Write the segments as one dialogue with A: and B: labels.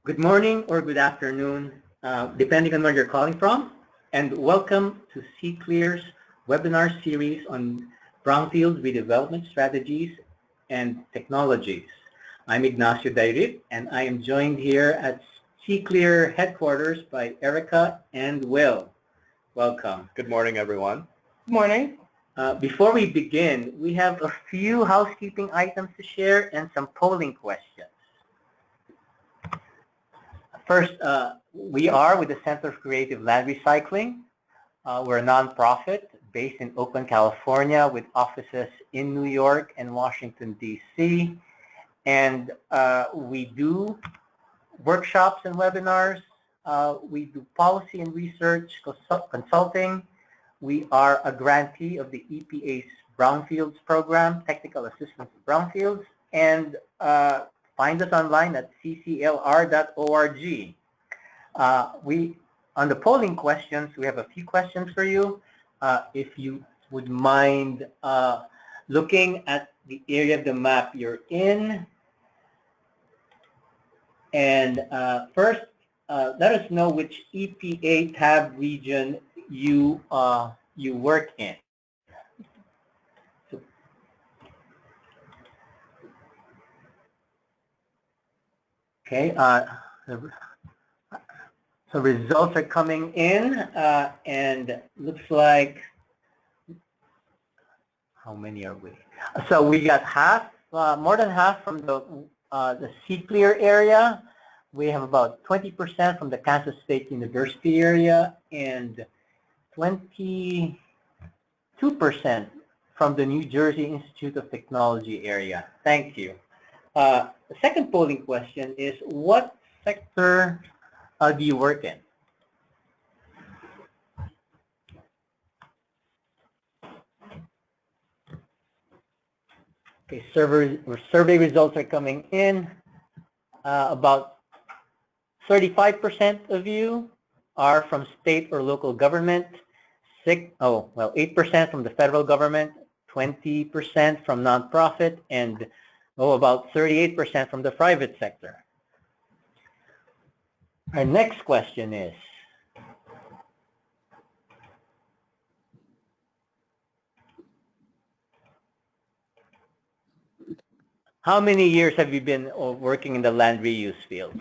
A: Good morning or good afternoon, depending on where you're calling from, and welcome to C-Clear's webinar series on brownfield redevelopment strategies and technologies. I'm Ignacio Dairit, and I am joined here at C-Clear headquarters by Erica and Will. Welcome.
B: Good morning, everyone.
C: Good morning.
A: Before we begin, we have a few housekeeping items to share and some polling questions. First, we are with the Center for Creative Land Recycling. We're a nonprofit based in Oakland, California, with offices in New York and Washington, D.C. And we do workshops and webinars. We do policy and research consulting. We are a grantee of the EPA's Brownfields program, Technical Assistance to Brownfields, and find us online at cclr.org. On the polling questions, we have a few questions for you. If you would mind looking at the area of the map you're in. And first, let us know which EPA tab region you work in. Okay, so results are coming in, and looks like, how many are we? So we got half, more than half from the C-Clear area. We have about 20% from the Kansas State University area and 22% from the New Jersey Institute of Technology area. Thank you. The second polling question is, what sector do you work in? Okay, survey results are coming in. About 35% of you are from state or local government. 8% from the federal government, 20% from nonprofit, and about 38% from the private sector. Our next question is, how many years have you been working in the land reuse field?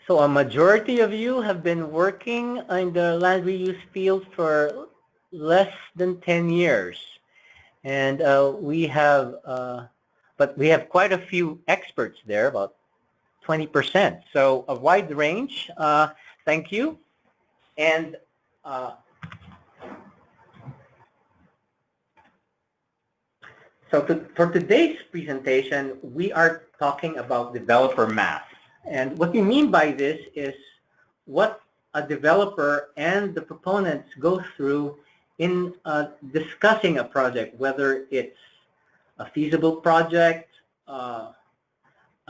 A: So a majority of you have been working in the land reuse field for less than 10 years. And we have quite a few experts there, about 20%. So a wide range. Thank you. And for today's presentation, we are talking about developer math. And what we mean by this is what a developer and the proponents go through in discussing a project, whether it's a feasible project,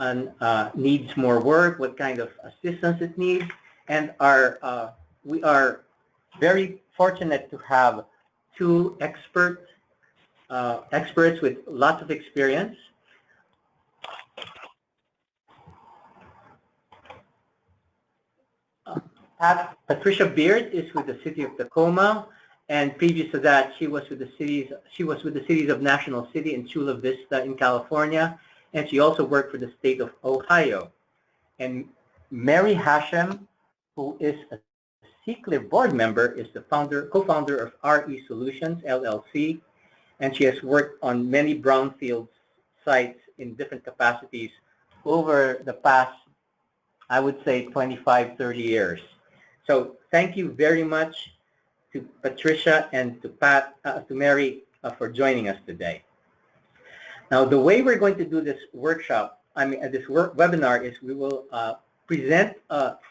A: and needs more work, what kind of assistance it needs. And we are very fortunate to have two experts with lots of experience. Patricia Beard is with the city of Tacoma, and previous to that, she was with the cities of National City and Chula Vista in California, and she also worked for the state of Ohio. And Mary Hashem, who is a C-Clear board member, is the co-founder of RE Solutions LLC, and she has worked on many brownfield sites in different capacities over the past, I would say, 25, 30 years. So thank you very much to Patricia and to Mary for joining us today. Now, the way we're going to do this workshop, webinar, is we will present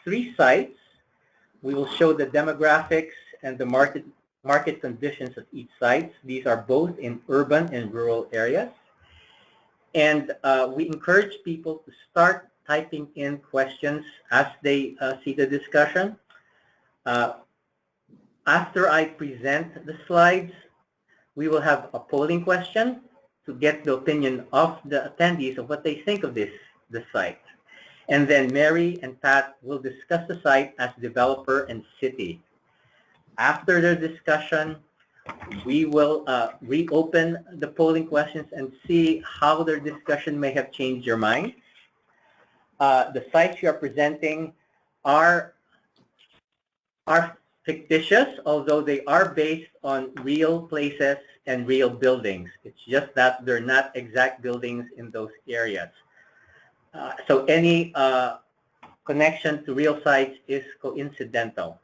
A: 3 sites. We will show the demographics and the market conditions of each site. These are both in urban and rural areas. And we encourage people to start typing in questions as they see the discussion. After I present the slides, we will have a polling question to get the opinion of the attendees of what they think of this site. And then Mary and Pat will discuss the site as developer and city. After their discussion, we will reopen the polling questions and see how their discussion may have changed your mind. The sites you are presenting are fictitious, although they are based on real places and real buildings. It's just that they're not exact buildings in those areas. So any connection to real sites is coincidental.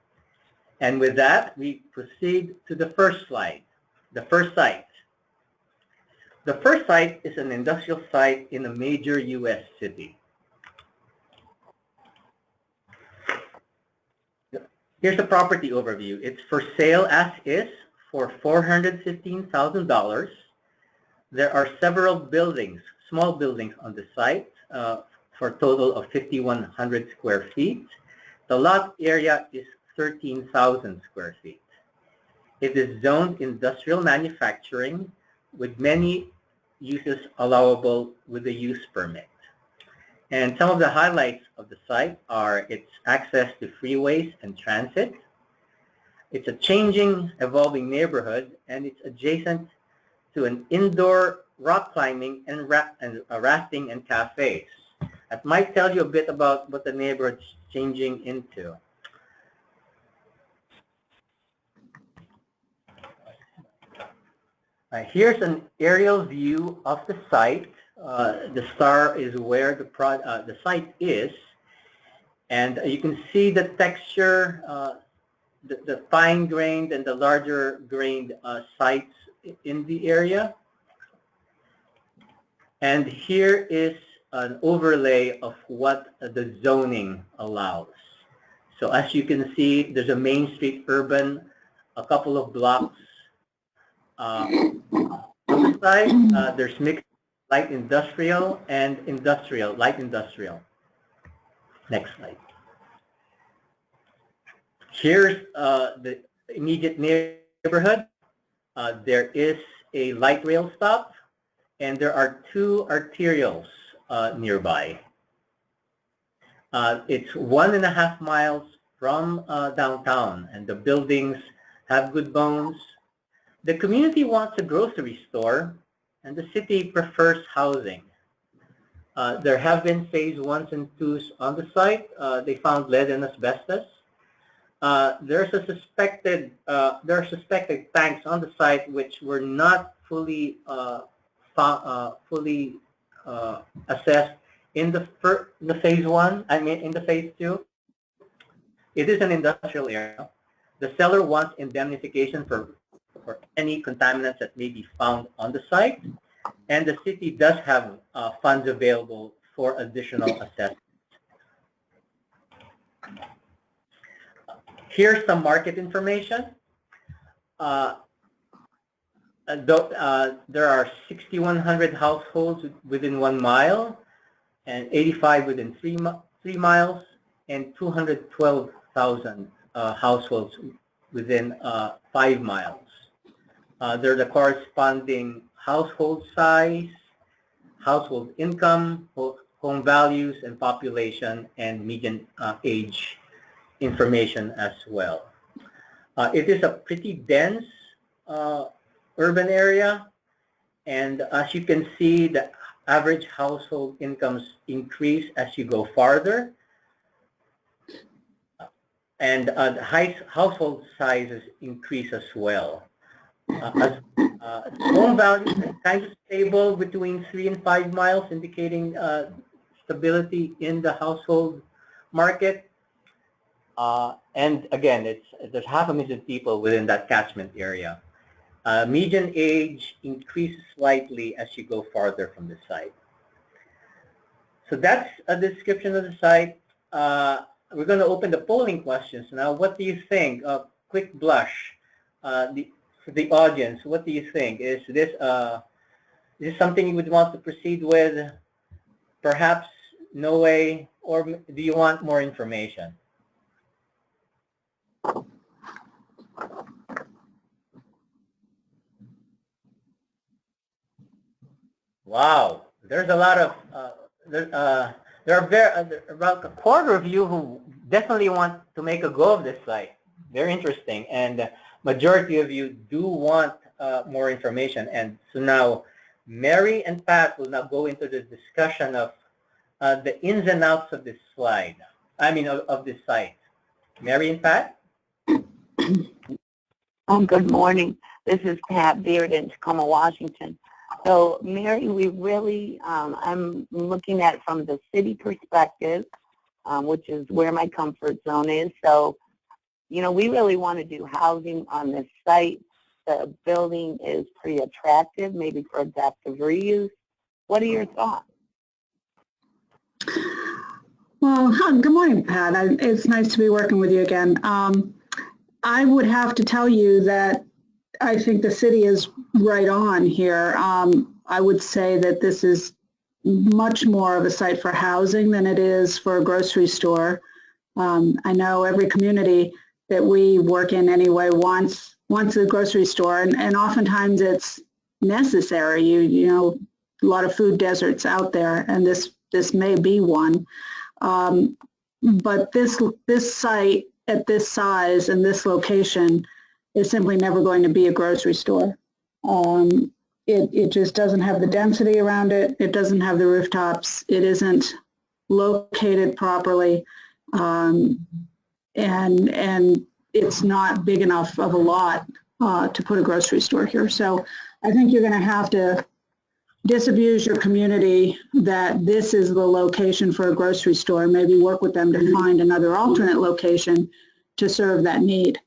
A: And with that, we proceed to the first slide, the first site. The first site is an industrial site in a major U.S. city. Here's the property overview. It's for sale as is for $415,000. There are several buildings, small buildings on the site for a total of 5,100 square feet. The lot area is 13,000 square feet. It is zoned industrial manufacturing with many uses allowable with a use permit. And some of the highlights of the site are its access to freeways and transit. It's a changing, evolving neighborhood, and it's adjacent to an indoor rock climbing and rafting and cafes. That might tell you a bit about what the neighborhood's changing into. Here's an aerial view of the site. The star is where the site is, and you can see the texture, the fine-grained and the larger-grained sites in the area. And here is an overlay of what the zoning allows. So as you can see, there's a Main Street urban, a couple of blocks on the side. There's mixed light industrial and light industrial. Next slide. Here's the immediate neighborhood. There is a light rail stop, and there are 2 arterials nearby. It's 1.5 miles from downtown, and the buildings have good bones. The community wants a grocery store, and the city prefers housing. There have been phase 1s and 2s on the site. They found lead and asbestos. There are suspected tanks on the site which were not fully assessed in the phase 1. I mean, in the phase 2. It is an industrial area. The seller wants indemnification for any contaminants that may be found on the site, and the city does have funds available for additional assessments. Here's some market information. There are 6,100 households within 1 mile, and 85 within 3 miles, and 212,000 households within 5 miles. There are the corresponding household size, household income, home values, and population, and median age information as well. It is a pretty dense urban area, and as you can see, the average household incomes increase as you go farther, and the household sizes increase as well. Home value is kind of stable between 3 and 5 miles, indicating stability in the household market. And again, there's 500,000 people within that catchment area. Median age increases slightly as you go farther from the site. So that's a description of the site. We're going to open the polling questions now. What do you think? Quick blush. For the audience, what do you think? Is this something you would want to proceed with? Perhaps no way, or do you want more information? Wow, there's a lot of there are about a quarter of you who definitely want to make a go of this site. Very interesting, and majority of you do want more information. And so now, Mary and Pat will now go into the discussion of the ins and outs of this slide. I mean, of this site. Mary and Pat.
B: Good morning. This is Pat Beard in Tacoma, Washington. So, Mary, we really, I'm looking at it from the city perspective, which is where my comfort zone is. So, you know, we really want to do housing on this site. The building is pretty attractive, maybe for adaptive reuse. What are your thoughts?
C: Well, good morning, Pat. It's nice to be working with you again. I would have to tell you that I think the city is right on here. I would say that this is much more of a site for housing than it is for a grocery store. I know every community that we work in anyway wants a grocery store, and oftentimes it's necessary. You know, a lot of food deserts out there, and this may be one. But this site at this size and this location is simply never going to be a grocery store. It just doesn't have the density around it. It doesn't have the rooftops. It isn't located properly, and it's not big enough of a lot to put a grocery store here. So I think you're going to have to disabuse your community that this is the location for a grocery store. Maybe work with them to find another alternate location to serve that need.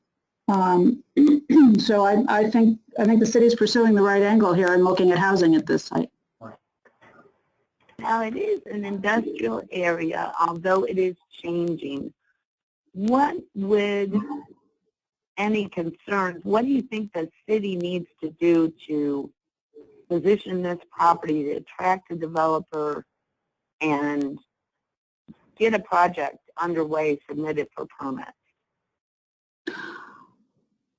C: So I think the city is pursuing the right angle here and looking at housing at this site.
B: Now, it is an industrial area, although it is changing. What would any concerns, what do you think the city needs to do to position this property to attract a developer and get a project underway submitted for permit?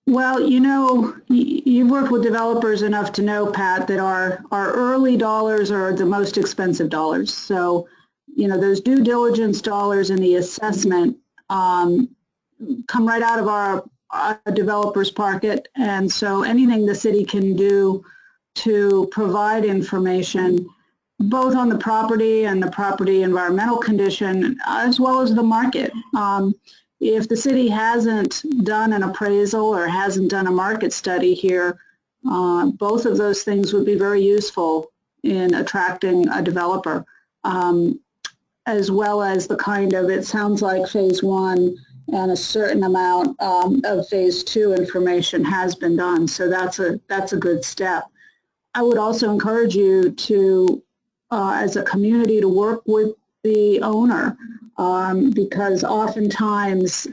C: Well, you know, you've worked with developers enough to know, Pat, that our early dollars are the most expensive dollars. So, you know, those due diligence dollars and the assessment come right out of our developer's pocket. And so anything the city can do to provide information, both on the property and the property environmental condition, as well as the market. If the city hasn't done an appraisal or hasn't done a market study here, both of those things would be very useful in attracting a developer, as well as the kind of, it sounds like phase one and a certain amount of phase two information has been done. So that's a good step. I would also encourage you to, as a community, to work with the owner, because oftentimes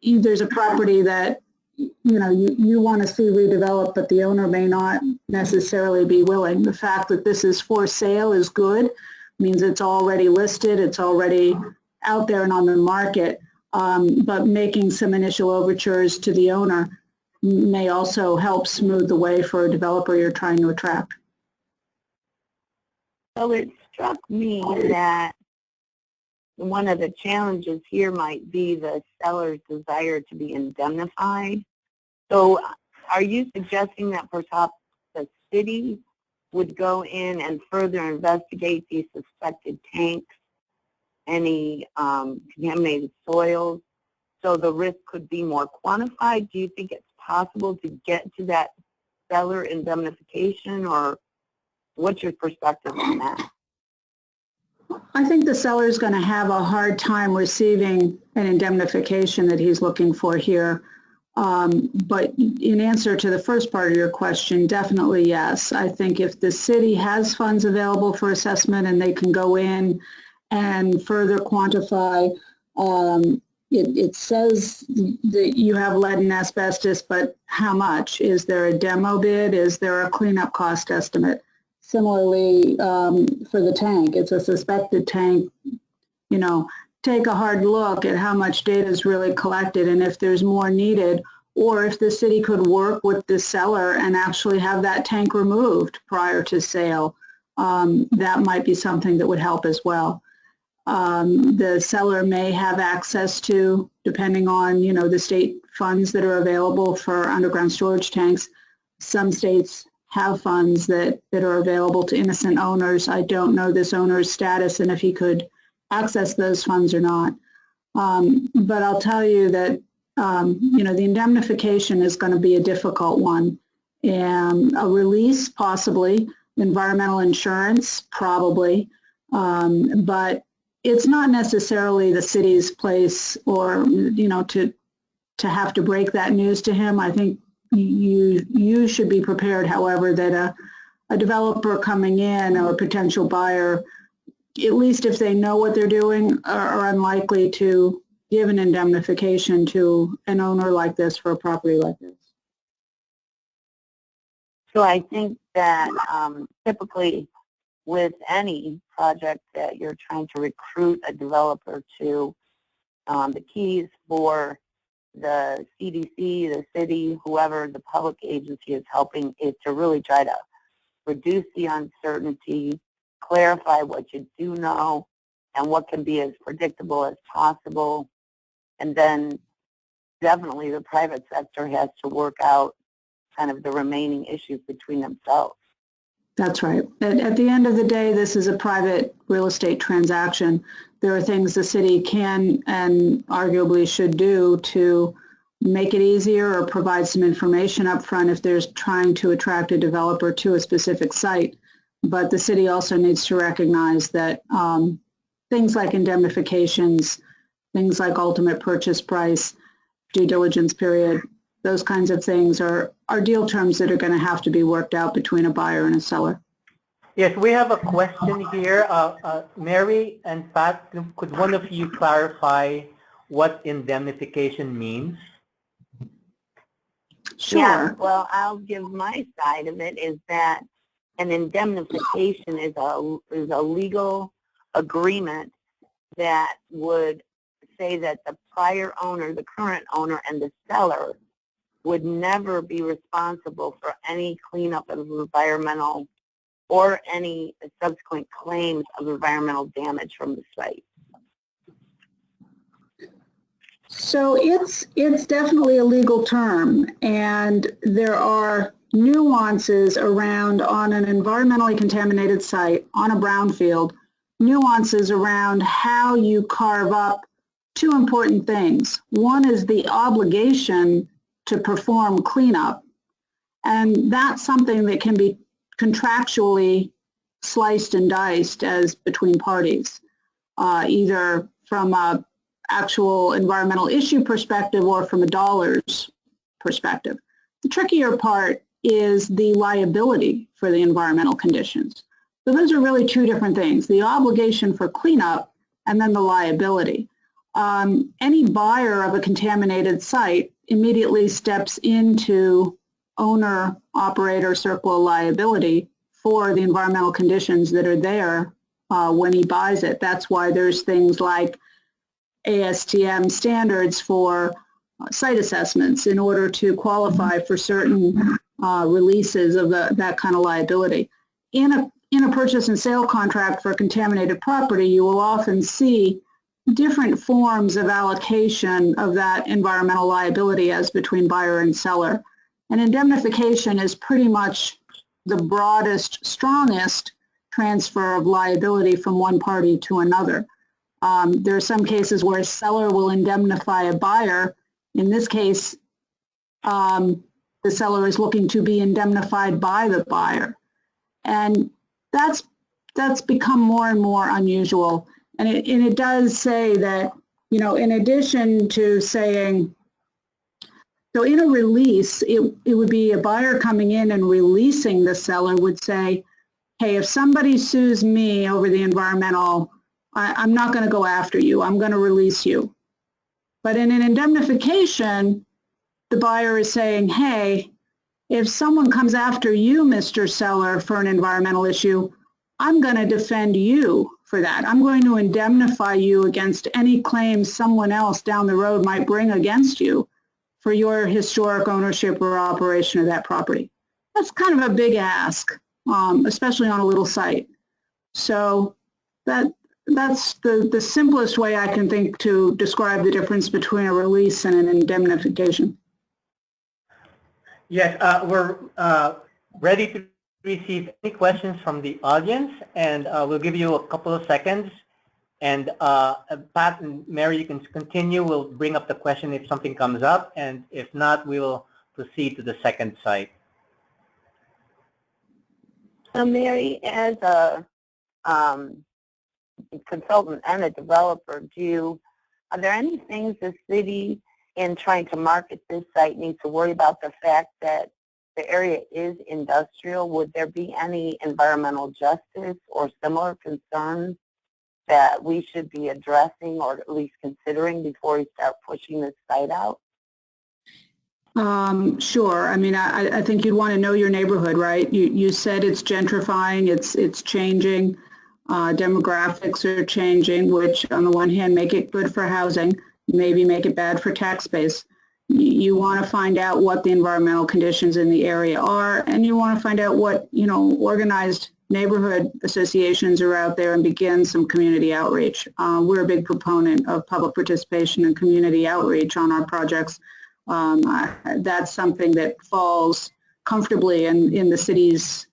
C: there's a property that you want to see redeveloped, but the owner may not necessarily be willing. The fact that this is for sale is good, means it's already listed, it's already out there and on the market, but making some initial overtures to the owner may also help smooth the way for a developer you're trying to attract.
B: So it struck me that one of the challenges here might be the seller's desire to be indemnified. So are you suggesting that perhaps the city would go in and further investigate these suspected tanks, any contaminated soils, so the risk could be more quantified? Do you think it's possible to get to that seller indemnification, or what's your perspective on that?
C: I think the seller is going to have a hard time receiving an indemnification that he's looking for here. But in answer to the first part of your question, definitely yes. I think if the city has funds available for assessment and they can go in and further quantify, it says that you have lead and asbestos, but how much? Is there a demo bid? Is there a cleanup cost estimate? Similarly, for the tank, it's a suspected tank, take a hard look at how much data is really collected and if there's more needed, or if the city could work with the seller and actually have that tank removed prior to sale. that might be something that would help as well. The seller may have access to, depending on, the state funds that are available for underground storage tanks. Some states have funds that are available to innocent owners. I don't know this owner's status and if he could access those funds or not. But I'll tell you that, the indemnification is going to be a difficult one. And a release, possibly. Environmental insurance, probably. But it's not necessarily the city's place or, to have to break that news to him. I think you should be prepared, however, that a developer coming in or a potential buyer, at least if they know what they're doing, are unlikely to give an indemnification to an owner like this for a property like this.
B: So I think that typically with any project that you're trying to recruit a developer to, the keys for the CDC, the city, whoever the public agency is helping is to really try to reduce the uncertainty, clarify what you do know, and what can be as predictable as possible. And then definitely the private sector has to work out kind of the remaining issues between themselves.
C: That's right. At the end of the day, this is a private real estate transaction. There are things the city can and arguably should do to make it easier or provide some information up front if there's trying to attract a developer to a specific site. But the city also needs to recognize that things like indemnifications, things like ultimate purchase price, due diligence period, those kinds of things are deal terms that are going to have to be worked out between a buyer and a seller.
A: Yes, we have a question here. Mary and Pat, could one of you clarify what indemnification means?
C: Sure.
B: Yeah, well, I'll give my side of it is that an indemnification is a legal agreement that would say that the prior owner, the current owner, and the seller would never be responsible for any cleanup of environmental or any subsequent claims of environmental damage from the site.
C: So it's definitely a legal term, and there are nuances around, on an environmentally contaminated site, on a brownfield, nuances around how you carve up two important things. One is the obligation to perform cleanup, and that's something that can be contractually sliced and diced as between parties, either from a actual environmental issue perspective or from a dollars perspective. The trickier part is the liability for the environmental conditions. So those are really two different things, the obligation for cleanup and then the liability. Any buyer of a contaminated site immediately steps into owner-operator circle of liability for the environmental conditions that are there when he buys it. That's why there's things like ASTM standards for site assessments in order to qualify for certain releases of that kind of liability. In a purchase and sale contract for a contaminated property, you will often see different forms of allocation of that environmental liability as between buyer and seller. And indemnification is pretty much the broadest, strongest transfer of liability from one party to another. There are some cases where a seller will indemnify a buyer. In this case, the seller is looking to be indemnified by the buyer. And that's become more and more unusual. And it does say that, in addition to saying, so in a release, it would be a buyer coming in and releasing the seller would say, hey, if somebody sues me over the environmental, I'm not going to go after you. I'm going to release you. But in an indemnification, the buyer is saying, hey, if someone comes after you, Mr. Seller, for an environmental issue, I'm going to defend you for that. I'm going to indemnify you against any claims someone else down the road might bring against you for your historic ownership or operation of that property. That's kind of a big ask, especially on a little site. So that's the simplest way I can think to describe the difference between a release and an indemnification.
A: Yes, we're ready to receive any questions from the audience, and we'll give you a couple of seconds. And Pat and Mary, you can continue. We'll bring up the question if something comes up, and if not, we will proceed to the second site.
B: So Mary, as a consultant and a developer, are there any things the city in trying to market this site needs to worry about the fact that the area is industrial? Would there be any environmental justice or similar concerns that we should be addressing or at least considering before we start pushing this site out?
C: Sure. I mean, I think you'd want to know your neighborhood, right? You said it's gentrifying, it's changing, demographics are changing, which on the one hand make it good for housing, maybe make it bad for tax base. You want to find out what the environmental conditions in the area are, and you want to find out what, organized neighborhood associations are out there and begin some community outreach. We're a big proponent of public participation and community outreach on our projects. That's something that falls comfortably in the city's,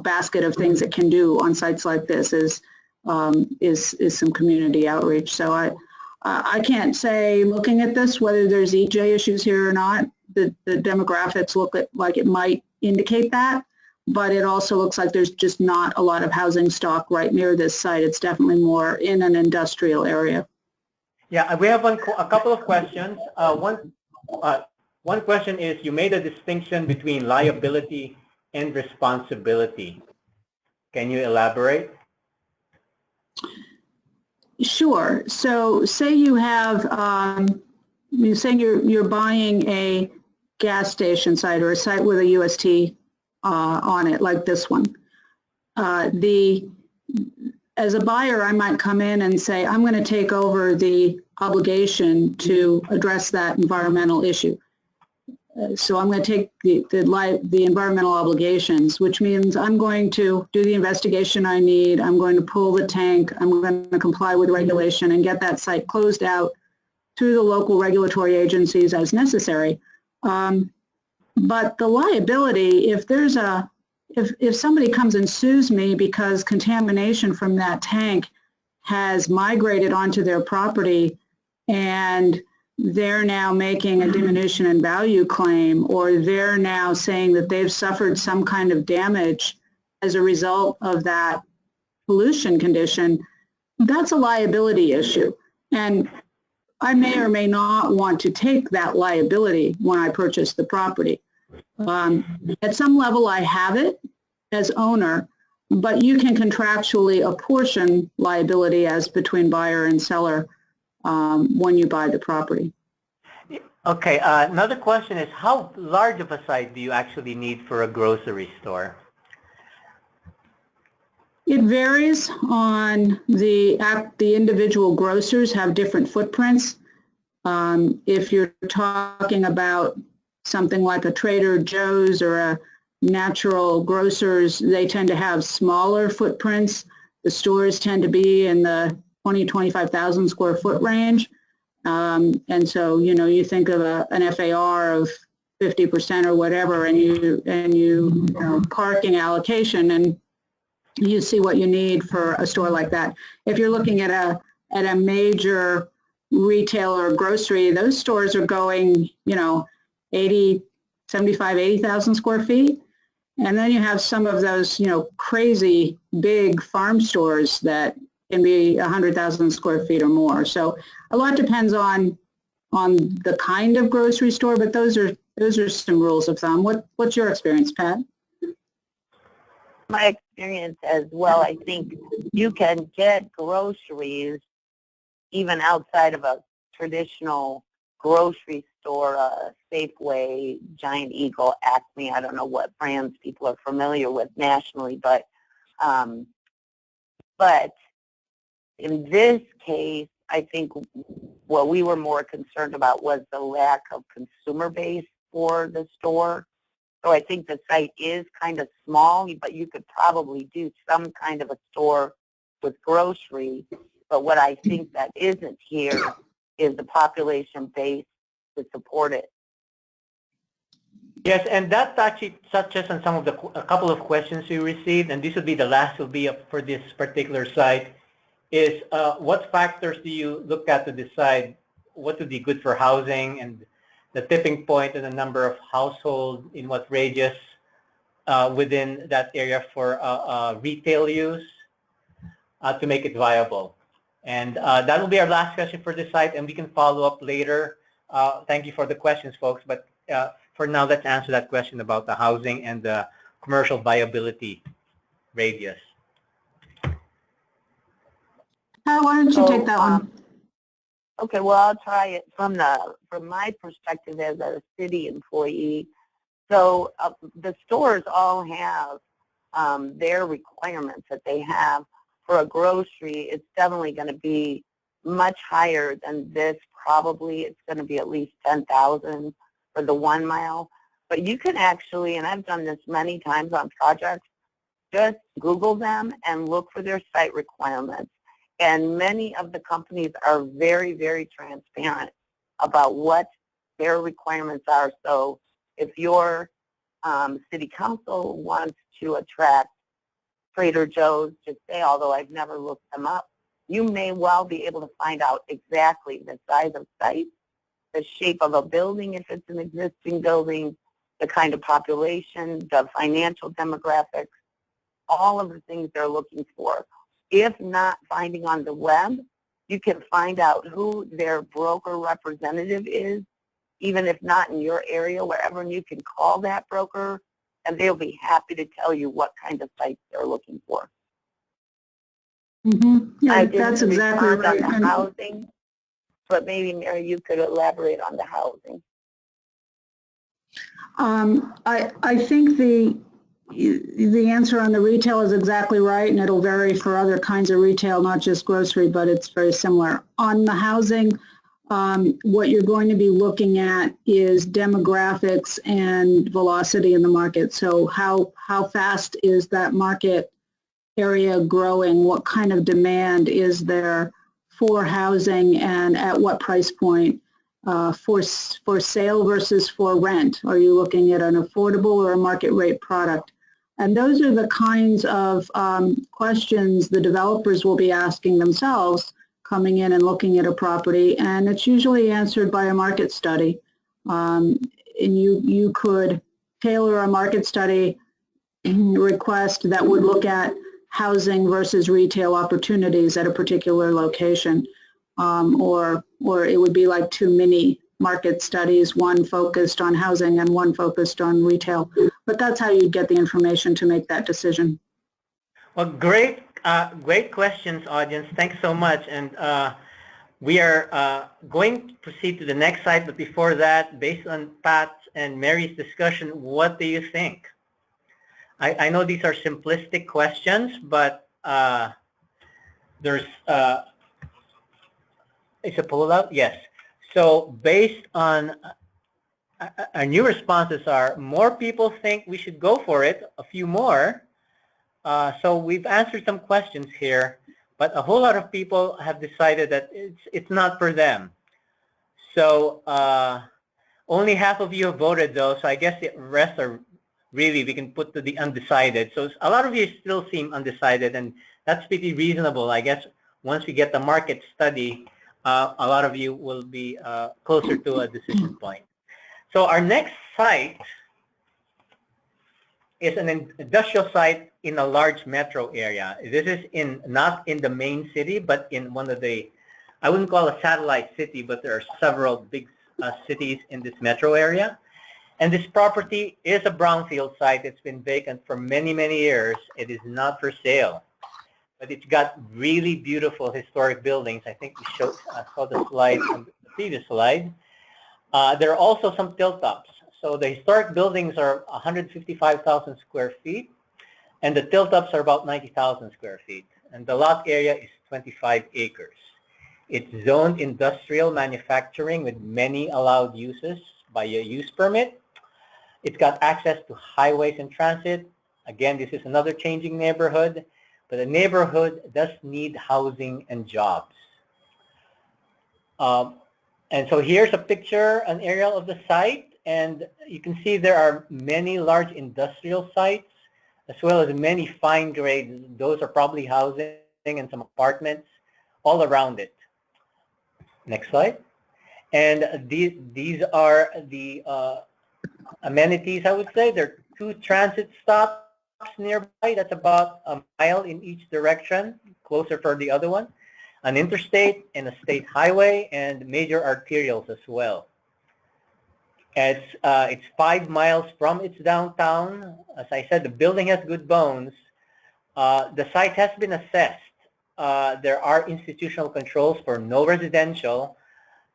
C: basket of things it can do on sites like this is some community outreach. So I can't say, looking at this, whether there's EJ issues here or not. The demographics look like it might indicate that, but it also looks like there's just not a lot of housing stock right near this site. It's definitely more in an industrial area.
A: Yeah, we have a couple of questions. One question is, you made a distinction between liability and responsibility. Can you elaborate?
C: Sure. So say you have, you're saying you're buying a gas station site or a site with a UST on it, like this one. As a buyer, I might come in and say, I'm going to take over the obligation to address that environmental issue. So I'm going to take the environmental obligations, which means I'm going to do the investigation I need. I'm going to pull the tank. I'm going to comply with regulation and get that site closed out through the local regulatory agencies as necessary. But the liability, if somebody comes and sues me because contamination from that tank has migrated onto their property and they're now making a diminution in value claim, or they're now saying that they've suffered some kind of damage as a result of that pollution condition, that's a liability issue. And I may or may not want to take that liability when I purchase the property. At some level, I have it as owner, but you can contractually apportion liability as between buyer and seller when you buy the property.
A: Okay, another question is, how large of a site do you actually need for a grocery store?
C: It varies on the individual grocers have different footprints. If you're talking about something like a Trader Joe's or a natural grocers, they tend to have smaller footprints. The stores tend to be in the 25,000 square foot range. And so, you think of an FAR of 50% or whatever, and you parking allocation, and you see what you need for a store like that. If you're looking at a major retailer or grocery, those stores are going, 80,000 square feet. And then you have some of those, crazy big farm stores that can be 100,000 square feet or more. So a lot depends on the kind of grocery store, but those are some rules of thumb. What's your experience, Pat?
B: My experience as well, I think you can get groceries even outside of a traditional grocery store, Safeway, Giant Eagle, Acme. I don't know what brands people are familiar with nationally, but in this case, I think what we were more concerned about was the lack of consumer base for the store. So I think the site is kind of small, but you could probably do some kind of a store with grocery. But what I think that isn't here is the population base to support it.
A: Yes, and that actually touches on some of a couple of questions we received, and this will be the last will be up for this particular site, is what factors do you look at to decide what would be good for housing and the tipping point and the number of households in what radius within that area for retail use to make it viable. And that will be our last question for this site, and we can follow up later. Thank you for the questions, folks, but for now, let's answer that question about the housing and the commercial viability radius.
C: Why don't you take that one?
B: Okay, well, I'll try it from my perspective as a city employee. So the stores all have their requirements that they have. For a grocery, it's definitely going to be much higher than this. Probably it's going to be at least 10,000 for the 1 mile. But you can actually, and I've done this many times on projects, just Google them and look for their site requirements. And many of the companies are very, very transparent about what their requirements are. So if your city council wants to attract Trader Joe's, just say, although I've never looked them up, you may well be able to find out exactly the size of site, the shape of a building if it's an existing building, the kind of population, the financial demographics, all of the things they're looking for. If not finding on the web, you can find out who their broker representative is, even if not in your area, wherever, and you can call that broker, and they'll be happy to tell you what kind of sites they're looking for.
C: Mm-hmm. Yeah, that's exactly right.
B: On the housing, but maybe, Mary, you could elaborate on the housing.
C: I think the answer on the retail is exactly right, and it'll vary for other kinds of retail, not just grocery, but it's very similar. On the housing, what you're going to be looking at is demographics and velocity in the market. So how fast is that market area growing? What kind of demand is there for housing, and at what price point? For sale versus for rent? Are you looking at an affordable or a market rate product? And those are the kinds of questions the developers will be asking themselves coming in and looking at a property, and it's usually answered by a market study. And you could tailor a market study request that would look at housing versus retail opportunities at a particular location. Or it would be like two mini market studies, one focused on housing and one focused on retail. But that's how you get the information to make that decision.
A: Well, great questions, audience. Thanks so much. And we are going to proceed to the next slide. But before that, based on Pat and Mary's discussion, what do you think? I know these are simplistic questions, but there's is a pull out? Yes. So based on our new responses are more people think we should go for it, a few more. So we've answered some questions here, but a whole lot of people have decided that it's not for them. So only half of you have voted though, so I guess the rest are really, we can put to the undecided. So a lot of you still seem undecided, and that's pretty reasonable. I guess once we get the market study, a lot of you will be closer to a decision point. So our next site is an industrial site in a large metro area. This is not in the main city, but in one of the, I wouldn't call it a satellite city, but there are several big cities in this metro area. And this property is a brownfield site. It's been vacant for many, many years. It is not for sale. But it's got really beautiful historic buildings. I think we saw the slide on the previous slide. There are also some tilt-ups. So the historic buildings are 155,000 square feet, and the tilt-ups are about 90,000 square feet. And the lot area is 25 acres. It's zoned industrial manufacturing with many allowed uses by a use permit. It's got access to highways and transit. Again, this is another changing neighborhood, but the neighborhood does need housing and jobs. And so here's a picture, an aerial of the site, and you can see there are many large industrial sites, as well as many fine grades. Those are probably housing and some apartments all around it. Next slide. And these are the amenities, I would say. There are 2 transit stops nearby. That's about a mile in each direction, closer for the other one. An interstate and a state highway and major arterials as well. It's 5 miles from its downtown. As I said, the building has good bones. The site has been assessed. There are institutional controls for no residential,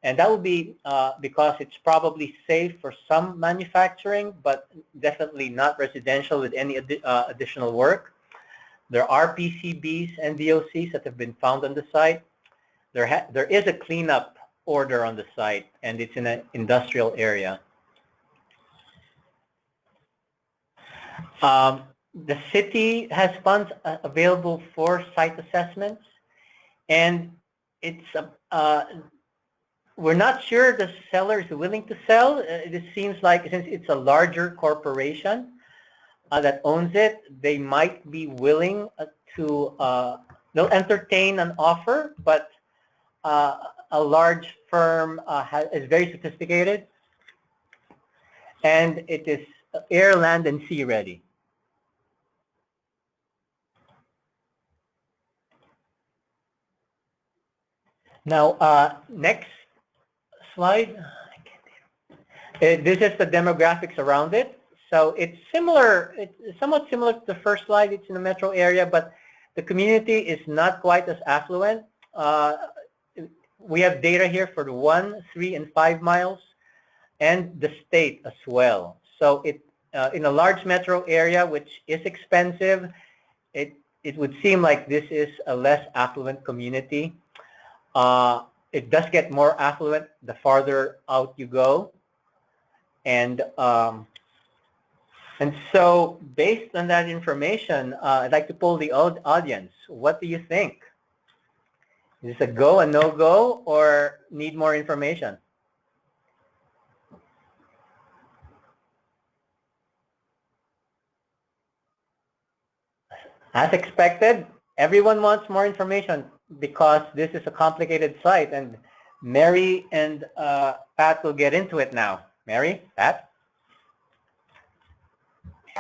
A: and that would be because it's probably safe for some manufacturing, but definitely not residential with any additional work. There are PCBs and VOCs that have been found on the site. There is a cleanup order on the site, and it's in an industrial area. The city has funds available for site assessments, and it's we're not sure the seller is willing to sell. It seems like since it's a larger corporation that owns it, they might be willing to they'll entertain an offer, but a large firm is very sophisticated, and it is air, land, and sea ready. Now, next slide. This is the demographics around it. So it's similar, it's somewhat similar to the first slide. It's in the metro area, but the community is not quite as affluent. We have data here for the 1, 3, and 5 miles, and the state as well. So in a large metro area, which is expensive, it would seem like this is a less affluent community. It does get more affluent the farther out you go. And so based on that information, I'd like to poll the audience. What do you think? Is this a go, a no-go, or need more information? As expected, everyone wants more information because this is a complicated site, and Mary and Pat will get into it now. Mary, Pat?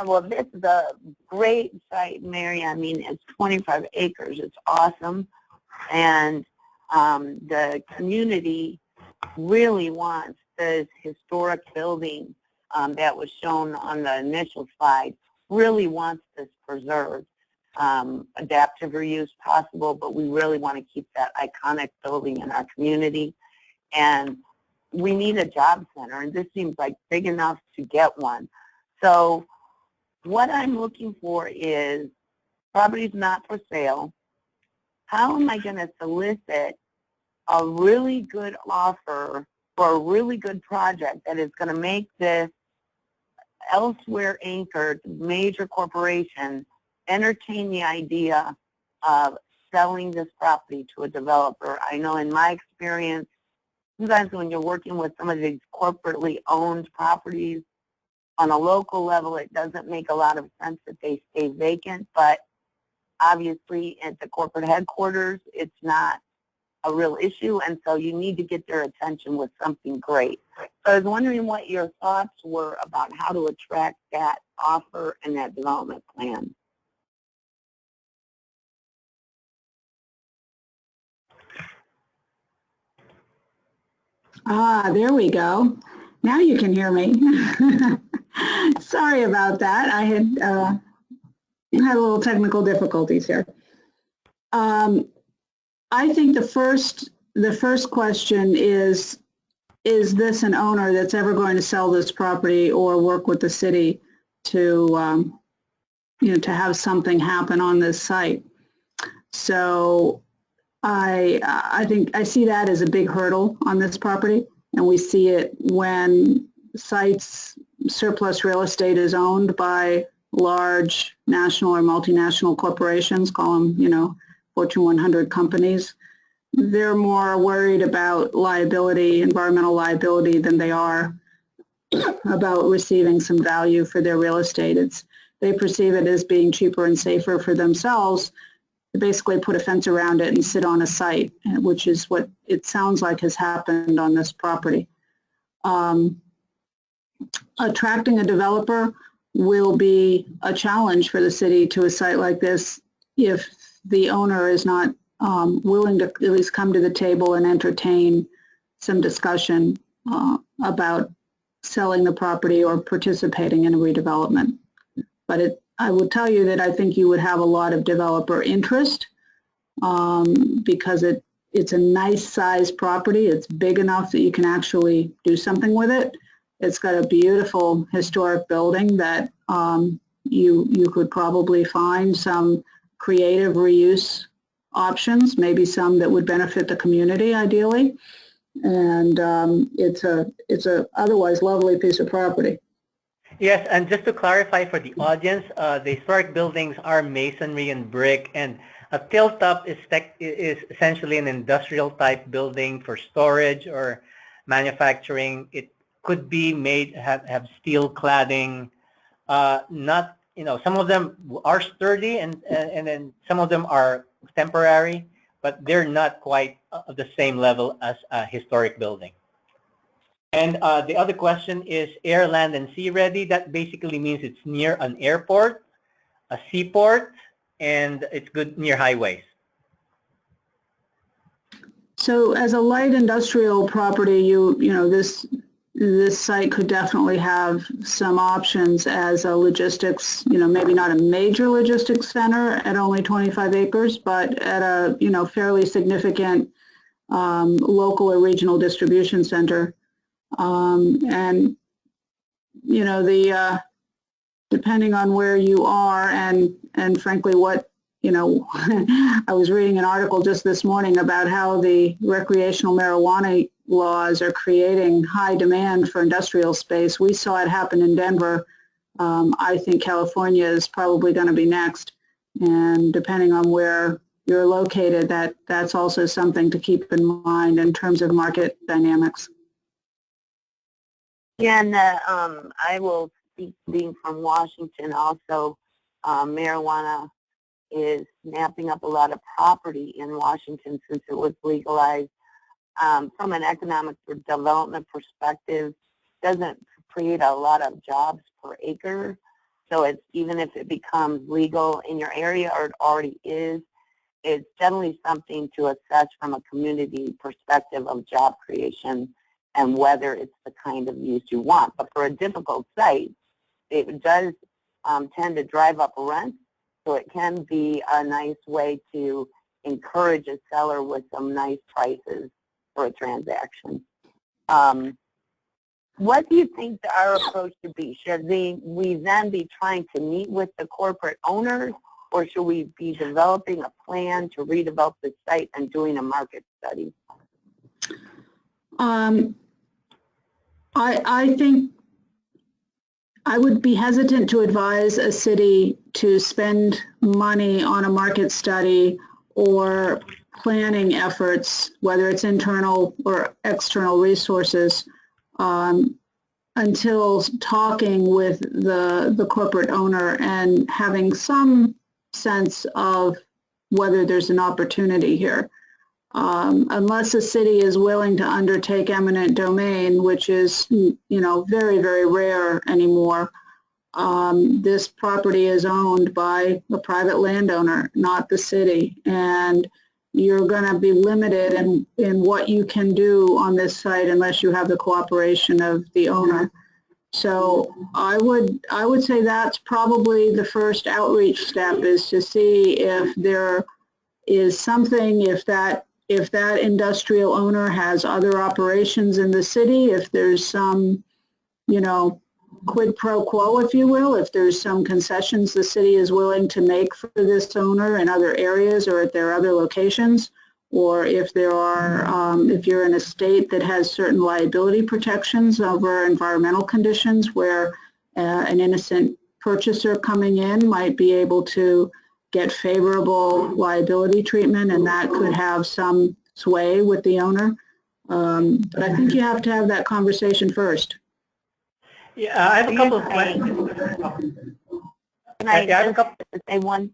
B: Well, this is a great site, Mary. I mean, it's 25 acres. It's awesome. And the community really wants this historic building that was shown on the initial slide, really wants this preserved. Adaptive reuse possible, but we really want to keep that iconic building in our community. And we need a job center, and this seems like big enough to get one. So what I'm looking for is property's not for sale. How am I going to solicit a really good offer for a really good project that is going to make this elsewhere anchored major corporation entertain the idea of selling this property to a developer? I know in my experience, sometimes when you're working with some of these corporately owned properties, on a local level, it doesn't make a lot of sense that they stay vacant, but obviously at the corporate headquarters, it's not a real issue, and so you need to get their attention with something great. So I was wondering what your thoughts were about how to attract that offer and that development plan.
C: Ah, there we go. Now you can hear me. Sorry about that. I had a little technical difficulties here. I think the first question is this an owner that's ever going to sell this property or work with the city to, to have something happen on this site? So I think I see that as a big hurdle on this property, and we see it when sites surplus real estate is owned by large national or multinational corporations, call them, Fortune 100 companies, they're more worried about liability, environmental liability, than they are about receiving some value for their real estate. They perceive it as being cheaper and safer for themselves to basically put a fence around it and sit on a site, which is what it sounds like has happened on this property. Attracting a developer will be a challenge for the city to a site like this if the owner is not willing to at least come to the table and entertain some discussion about selling the property or participating in a redevelopment. But I will tell you that I think you would have a lot of developer interest because it's a nice size property. It's big enough that you can actually do something with it. It's got a beautiful historic building that you could probably find some creative reuse options, maybe some that would benefit the community ideally. And it's a otherwise lovely piece of property.
A: Yes, and just to clarify for the audience, the historic buildings are masonry and brick, and a tilt-up is essentially an industrial type building for storage or manufacturing. It could be made, have steel cladding, not, some of them are sturdy and then some of them are temporary, but they're not quite of the same level as a historic building. And the other question is air, land, and sea ready. That basically means it's near an airport, a seaport, and it's good near highways.
C: So as a light industrial property, this site could definitely have some options as a logistics, maybe not a major logistics center at only 25 acres, but at a, fairly significant local or regional distribution center. And, depending on where you are and frankly what, I was reading an article just this morning about how the recreational marijuana laws are creating high demand for industrial space. We saw it happen in Denver. I think California is probably going to be next. And depending on where you're located, that's also something to keep in mind in terms of market dynamics.
B: Yeah, and I will speak, being from Washington also, marijuana is snapping up a lot of property in Washington since it was legalized. From an economic development perspective, doesn't create a lot of jobs per acre. So it's, even if it becomes legal in your area, or it already is, it's definitely something to assess from a community perspective of job creation and whether it's the kind of use you want. But for a difficult site, it does tend to drive up rent, so it can be a nice way to encourage a seller with some nice prices for a transaction. What do you think our approach should be? Should we then be trying to meet with the corporate owners, or should we be developing a plan to redevelop the site and doing a market study?
C: I think I would be hesitant to advise a city to spend money on a market study or planning efforts, whether it's internal or external resources, until talking with the corporate owner and having some sense of whether there's an opportunity here. Unless a city is willing to undertake eminent domain, which is, very, very rare anymore, this property is owned by a private landowner, not the city. And you're going to be limited in what you can do on this site unless you have the cooperation of the owner. So I would say that's probably the first outreach step, is to see if there is something, if that industrial owner has other operations in the city, if there's some, quid pro quo, if you will, if there's some concessions the city is willing to make for this owner in other areas or at their other locations, or if there are, if you're in a state that has certain liability protections over environmental conditions where an innocent purchaser coming in might be able to get favorable liability treatment, and that could have some sway with the owner. But I think you have to have that conversation first.
A: Yeah, I have a couple of questions.
B: Can I
A: Yeah, I have a
B: just
A: couple.
B: say one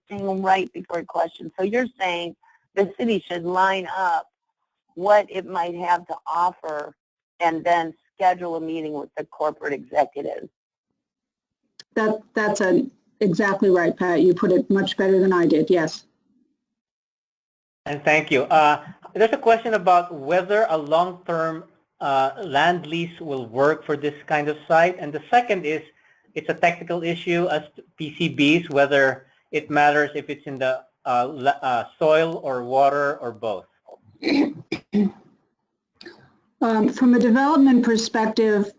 B: thing right before question? So you're saying the city should line up what it might have to offer and then schedule a meeting with the corporate executives.
C: That's exactly right, Pat. You put it much better than I did, yes.
A: And thank you. There's a question about whether a long-term land lease will work for this kind of site. And the second is, it's a technical issue as to PCBs, whether it matters if it's in the soil or water or both.
C: From a development perspective,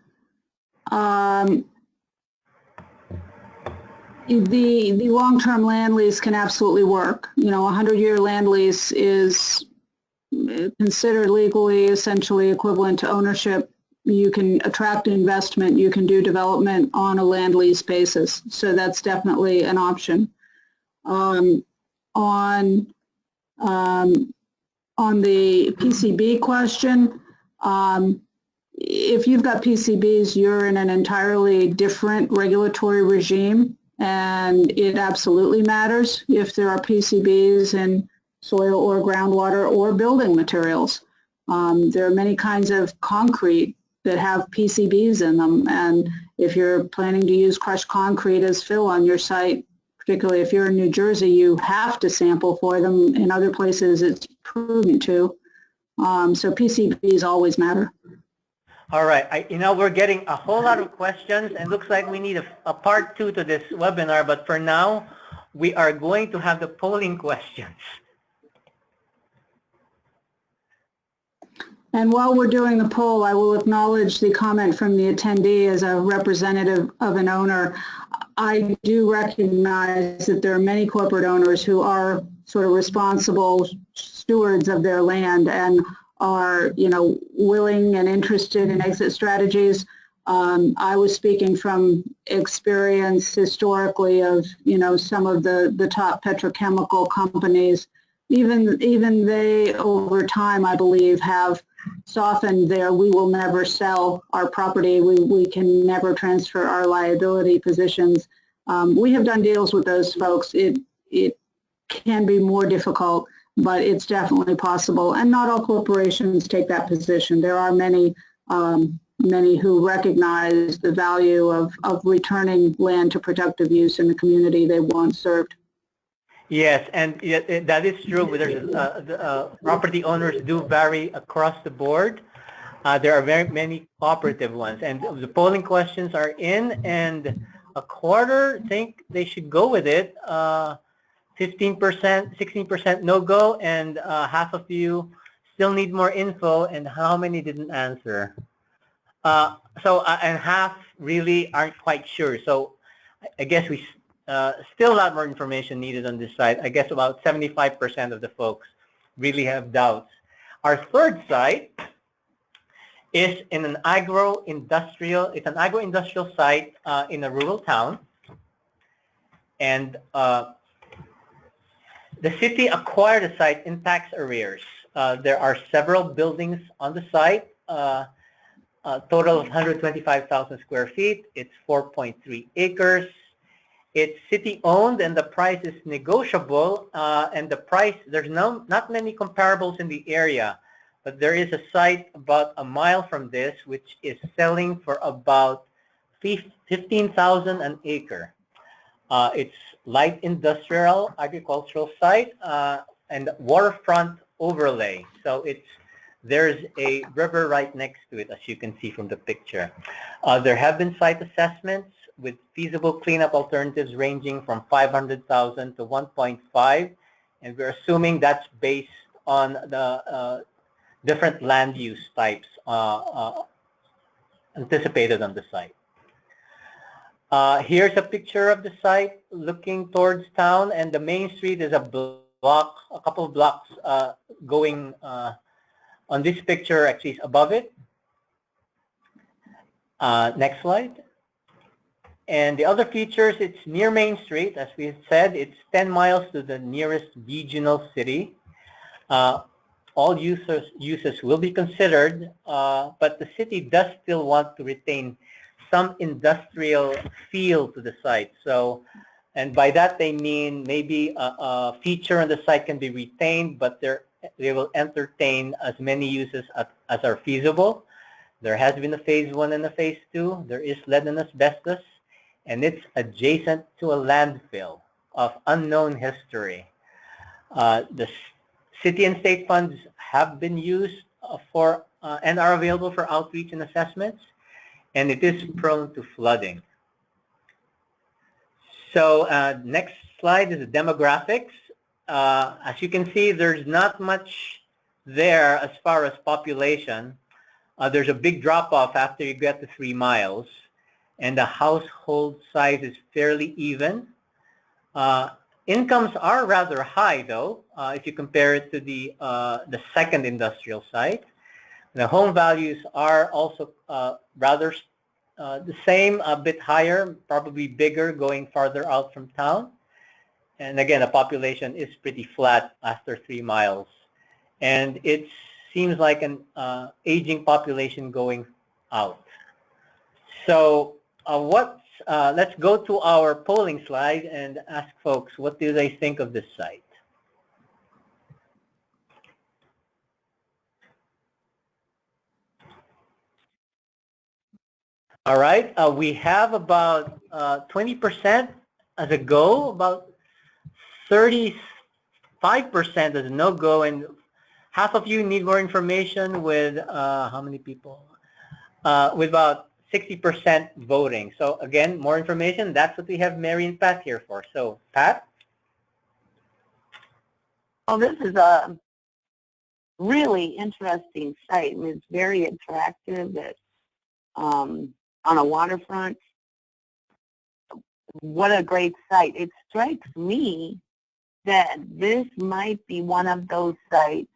C: the long-term land lease can absolutely work. You know, a 100-year land lease is considered legally essentially equivalent to ownership. You can attract investment, you can do development on a land lease basis. So that's definitely an option. On the PCB question, if you've got PCBs, you're in an entirely different regulatory regime, and it absolutely matters if there are PCBs in soil or groundwater or building materials. There are many kinds of concrete that have PCBs in them, and if you're planning to use crushed concrete as fill on your site, particularly if you're in New Jersey, you have to sample for them. In other places, it's prudent to. So PCBs always matter.
A: All right. You know, we're getting a whole lot of questions, and looks like we need a part 2 to this webinar. But for now, we are going to have the polling questions.
C: And while we're doing the poll, I will acknowledge the comment from the attendee as a representative of an owner. I do recognize that there are many corporate owners who are sort of responsible stewards of their land and are, you know, willing and interested in exit strategies. I was speaking from experience historically of, you know, some of the top petrochemical companies. Even they, over time, I believe, have softened their "we will never sell our property, we can never transfer our liability" positions. We have done deals with those folks. It can be more difficult, but it's definitely possible. And not all corporations take that position. There are many who recognize the value of returning land to productive use in the community they once served.
A: Yes, and that is true. There's, property owners do vary across the board. There are very many cooperative ones, and the polling questions are in, and a quarter think they should go with it. 15%, 16% no go, and half of you still need more info, and how many didn't answer? And half really aren't quite sure. So I guess we still a lot more information needed on this site. I guess about 75% of the folks really have doubts. Our third site is in an agro-industrial site in a rural town. And the city acquired the site in tax arrears. There are several buildings on the site, a total of 125,000 square feet. It's 4.3 acres. It's city-owned, and the price is negotiable. And the price, there's not many comparables in the area, but there is a site about a mile from this which is selling for about $15,000 an acre. It's light industrial agricultural site and waterfront overlay. So there's a river right next to it, as you can see from the picture. There have been site assessments with feasible cleanup alternatives ranging from $500,000 to $1.5, and we're assuming that's based on the different land use types anticipated on the site. Here's a picture of the site looking towards town, and the main street is a a couple of blocks going on this picture, actually is above it. Next slide. And the other features, it's near Main Street, as we said. It's 10 miles to the nearest regional city. All uses will be considered, but the city does still want to retain some industrial feel to the site. So, and by that they mean maybe a feature on the site can be retained, but they will entertain as many uses as are feasible. There has been a phase 1 and a phase 2. There is lead and asbestos, and it's adjacent to a landfill of unknown history. The city and state funds have been used for and are available for outreach and assessments, and it is prone to flooding. So next slide is the demographics. As you can see, there's not much there as far as population. There's a big drop-off after you get to 3 miles, and the household size is fairly even. Incomes are rather high, though, if you compare it to the second industrial site. The home values are also rather the same, a bit higher, probably bigger going farther out from town. And again, the population is pretty flat after 3 miles. And it seems like an aging population going out. So let's go to our polling slide and ask folks, what do they think of this site? All right, we have about 20% as a go, about 35% as a no-go, and half of you need more information with how many people? With about 60% voting. So again, more information. That's what we have Mary and Pat here for. So Pat?
B: Well, this is a really interesting site. I mean, it's very attractive. It's on a waterfront. What a great site. It strikes me that this might be one of those sites,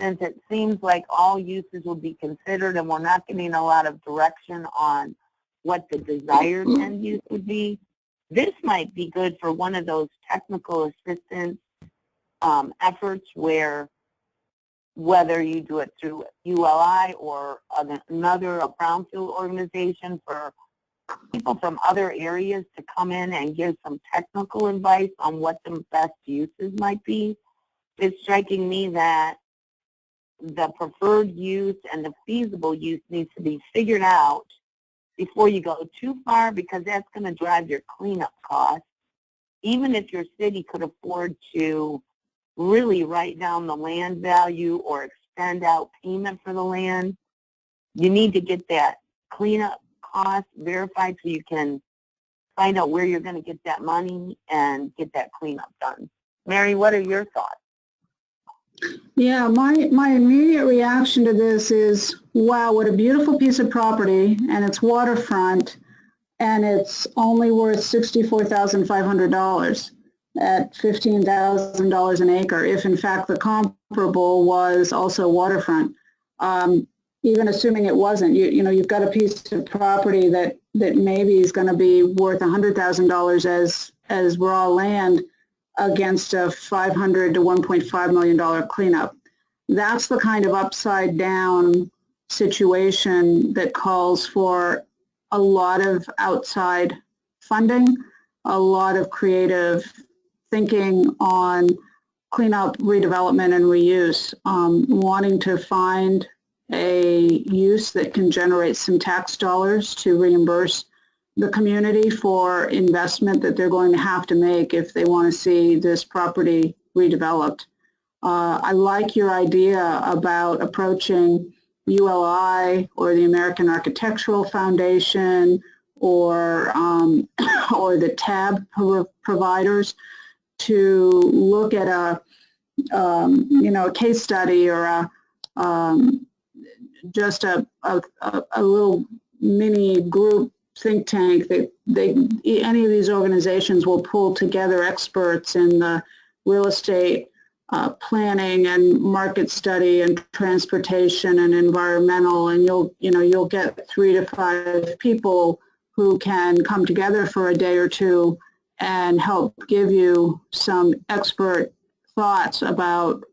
B: since it seems like all uses will be considered and we're not getting a lot of direction on what the desired end use would be. This might be good for one of those technical assistance efforts where, whether you do it through ULI or a brownfield organization, for people from other areas to come in and give some technical advice on what the best uses might be. It's striking me that the preferred use and the feasible use needs to be figured out before you go too far, because that's going to drive your cleanup costs. Even if your city could afford to really write down the land value or extend out payment for the land, you need to get that cleanup cost verified so you can find out where you're going to get that money and get that cleanup done. Mary, what are your thoughts?
C: Yeah, my immediate reaction to this is, wow, what a beautiful piece of property, and it's waterfront, and it's only worth $64,500 at $15,000 an acre, if in fact the comparable was also waterfront. Even assuming it wasn't, you know, you've got a piece of property that maybe is going to be worth $100,000 as raw land against a $500 to $1.5 million cleanup. That's the kind of upside down situation that calls for a lot of outside funding, a lot of creative thinking on cleanup, redevelopment, and reuse, wanting to find a use that can generate some tax dollars to reimburse the community for investment that they're going to have to make if they want to see this property redeveloped. I like your idea about approaching ULI or the American Architectural Foundation or the TAB providers to look at a case study or just a little mini group think tank that any of these organizations will pull together experts in the real estate planning and market study and transportation and environmental, and you'll get 3 to 5 people who can come together for a day or two and help give you some expert thoughts about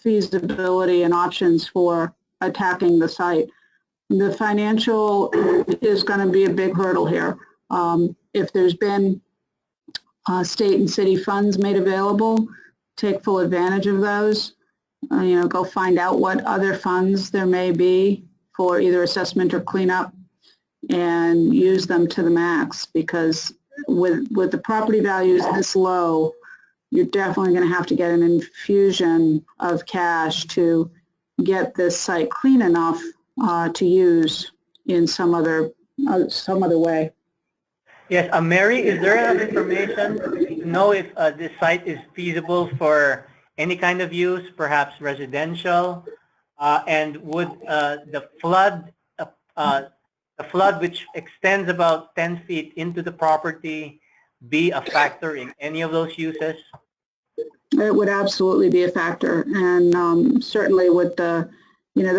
C: feasibility and options for attacking the site. The financial is going to be a big hurdle here. If there's been state and city funds made available, take full advantage of those. Go find out what other funds there may be for either assessment or cleanup and use them to the max, because with the property values this low, you're definitely going to have to get an infusion of cash to get this site clean enough to use in some other way.
A: Yes, Mary, is there enough information to know if this site is feasible for any kind of use, perhaps residential, and would the flood which extends about 10 feet into the property be a factor in any of those uses?
C: It would absolutely be a factor, and certainly with the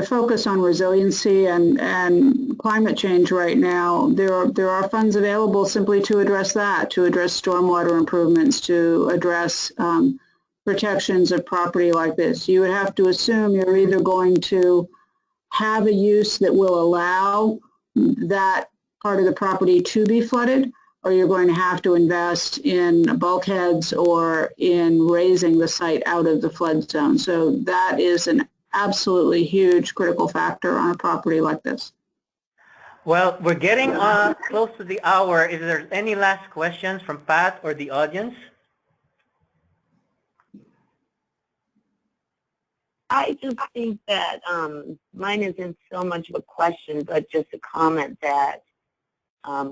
C: focus on resiliency and climate change right now, there are funds available simply to address that, to address stormwater improvements, to address protections of property like this. You would have to assume you're either going to have a use that will allow that part of the property to be flooded, or you're going to have to invest in bulkheads or in raising the site out of the flood zone. So that is an absolutely huge critical factor on a property like this.
A: Well, we're getting close to the hour. Is there any last questions from Pat or the audience?
B: I just think that mine isn't so much of a question, but just a comment that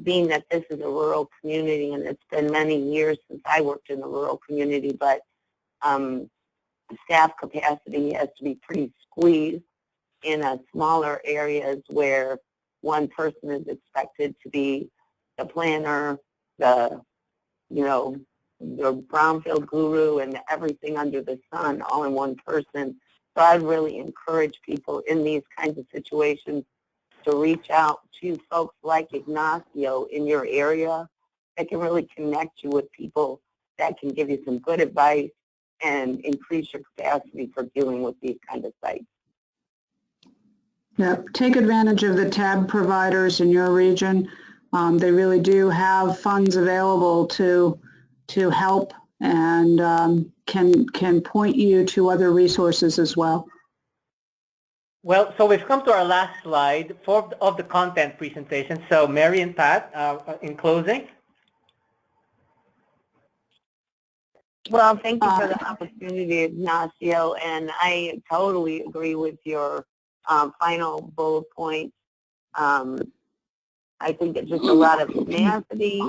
B: being that this is a rural community, and it's been many years since I worked in a rural community, but staff capacity has to be pretty squeezed in smaller areas where one person is expected to be the planner, the brownfield guru, and everything under the sun all in one person. So I'd really encourage people in these kinds of situations to reach out to folks like Ignacio in your area that can really connect you with people that can give you some good advice and increase your capacity for dealing with these kinds of sites.
C: Yeah, take advantage of the tab providers in your region. They really do have funds available to help, and can point you to other resources as well.
A: Well, so we've come to our last slide of the content presentation. So Mary and Pat, in closing.
B: Well, thank you for the opportunity, Ignacio, and I totally agree with your final bullet point. I think it's just a lot of tenacity,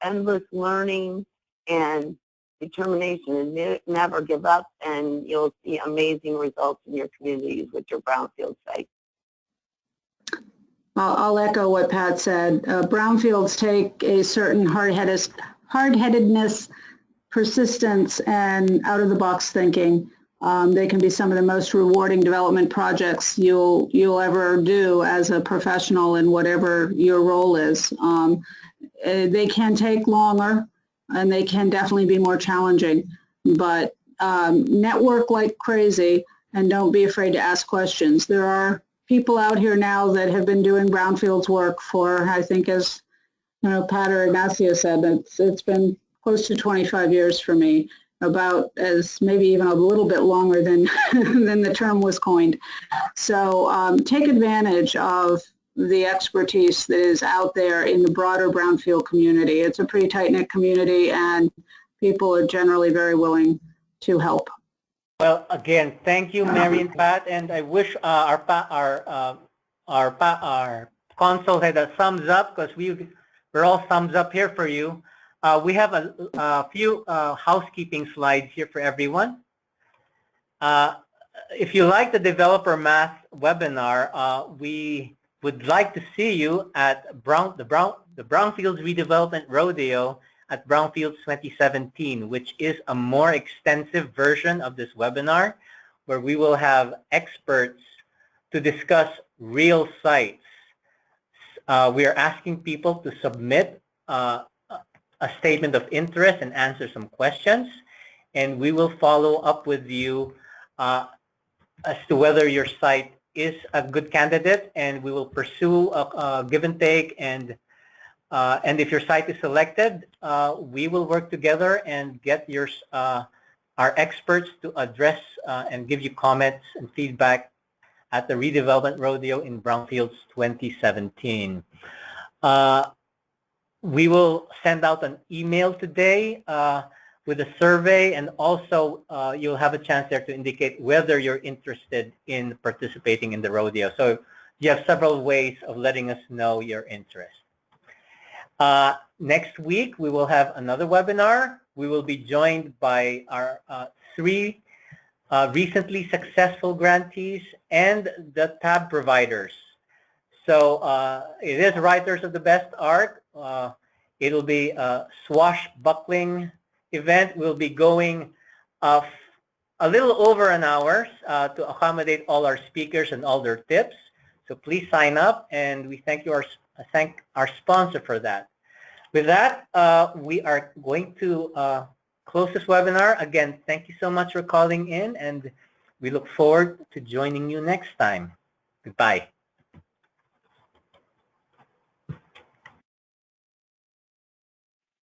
B: endless learning, and determination, and never give up, and you'll see amazing results in your communities with your brownfield site.
C: I'll echo what Pat said. Brownfields take a certain hard-headedness, persistence, and out-of-the-box thinking. They can be some of the most rewarding development projects you'll ever do as a professional in whatever your role is. They can take longer, and they can definitely be more challenging, but network like crazy, and don't be afraid to ask questions. There are people out here now that have been doing brownfields work for, I think, as Pat or Ignacio said, it's been close to 25 years for me, about as maybe even a little bit longer than than the term was coined. So take advantage of the expertise that is out there in the broader brownfield community. It's a pretty tight-knit community, and people are generally very willing to help.
A: Well, again, thank you, Mary and Pat, and I wish our console had a thumbs up, because we're all thumbs up here for you. We have a few housekeeping slides here for everyone. If you like the Developer Math webinar, we would like to see you at the Brownfields Redevelopment Rodeo at Brownfields 2017, which is a more extensive version of this webinar, where we will have experts to discuss real sites. We are asking people to submit a statement of interest and answer some questions, and we will follow up with you as to whether your site is a good candidate, and we will pursue a give and take, and if your site is selected, we will work together and get our experts to address and give you comments and feedback at the Redevelopment Rodeo in Brownfields 2017. We will send out an email today with a survey, and also you'll have a chance there to indicate whether you're interested in participating in the rodeo. So you have several ways of letting us know your interest. Next week, we will have another webinar. We will be joined by our 3 recently successful grantees and the tab providers. So it is Writers of the Best Art. It'll be a swashbuckling event. We'll be going a little over an hour to accommodate all our speakers and all their tips. So please sign up, and we thank our sponsor for that. With that, we are going to close this webinar. Again, thank you so much for calling in, and we look forward to joining you next time. Goodbye.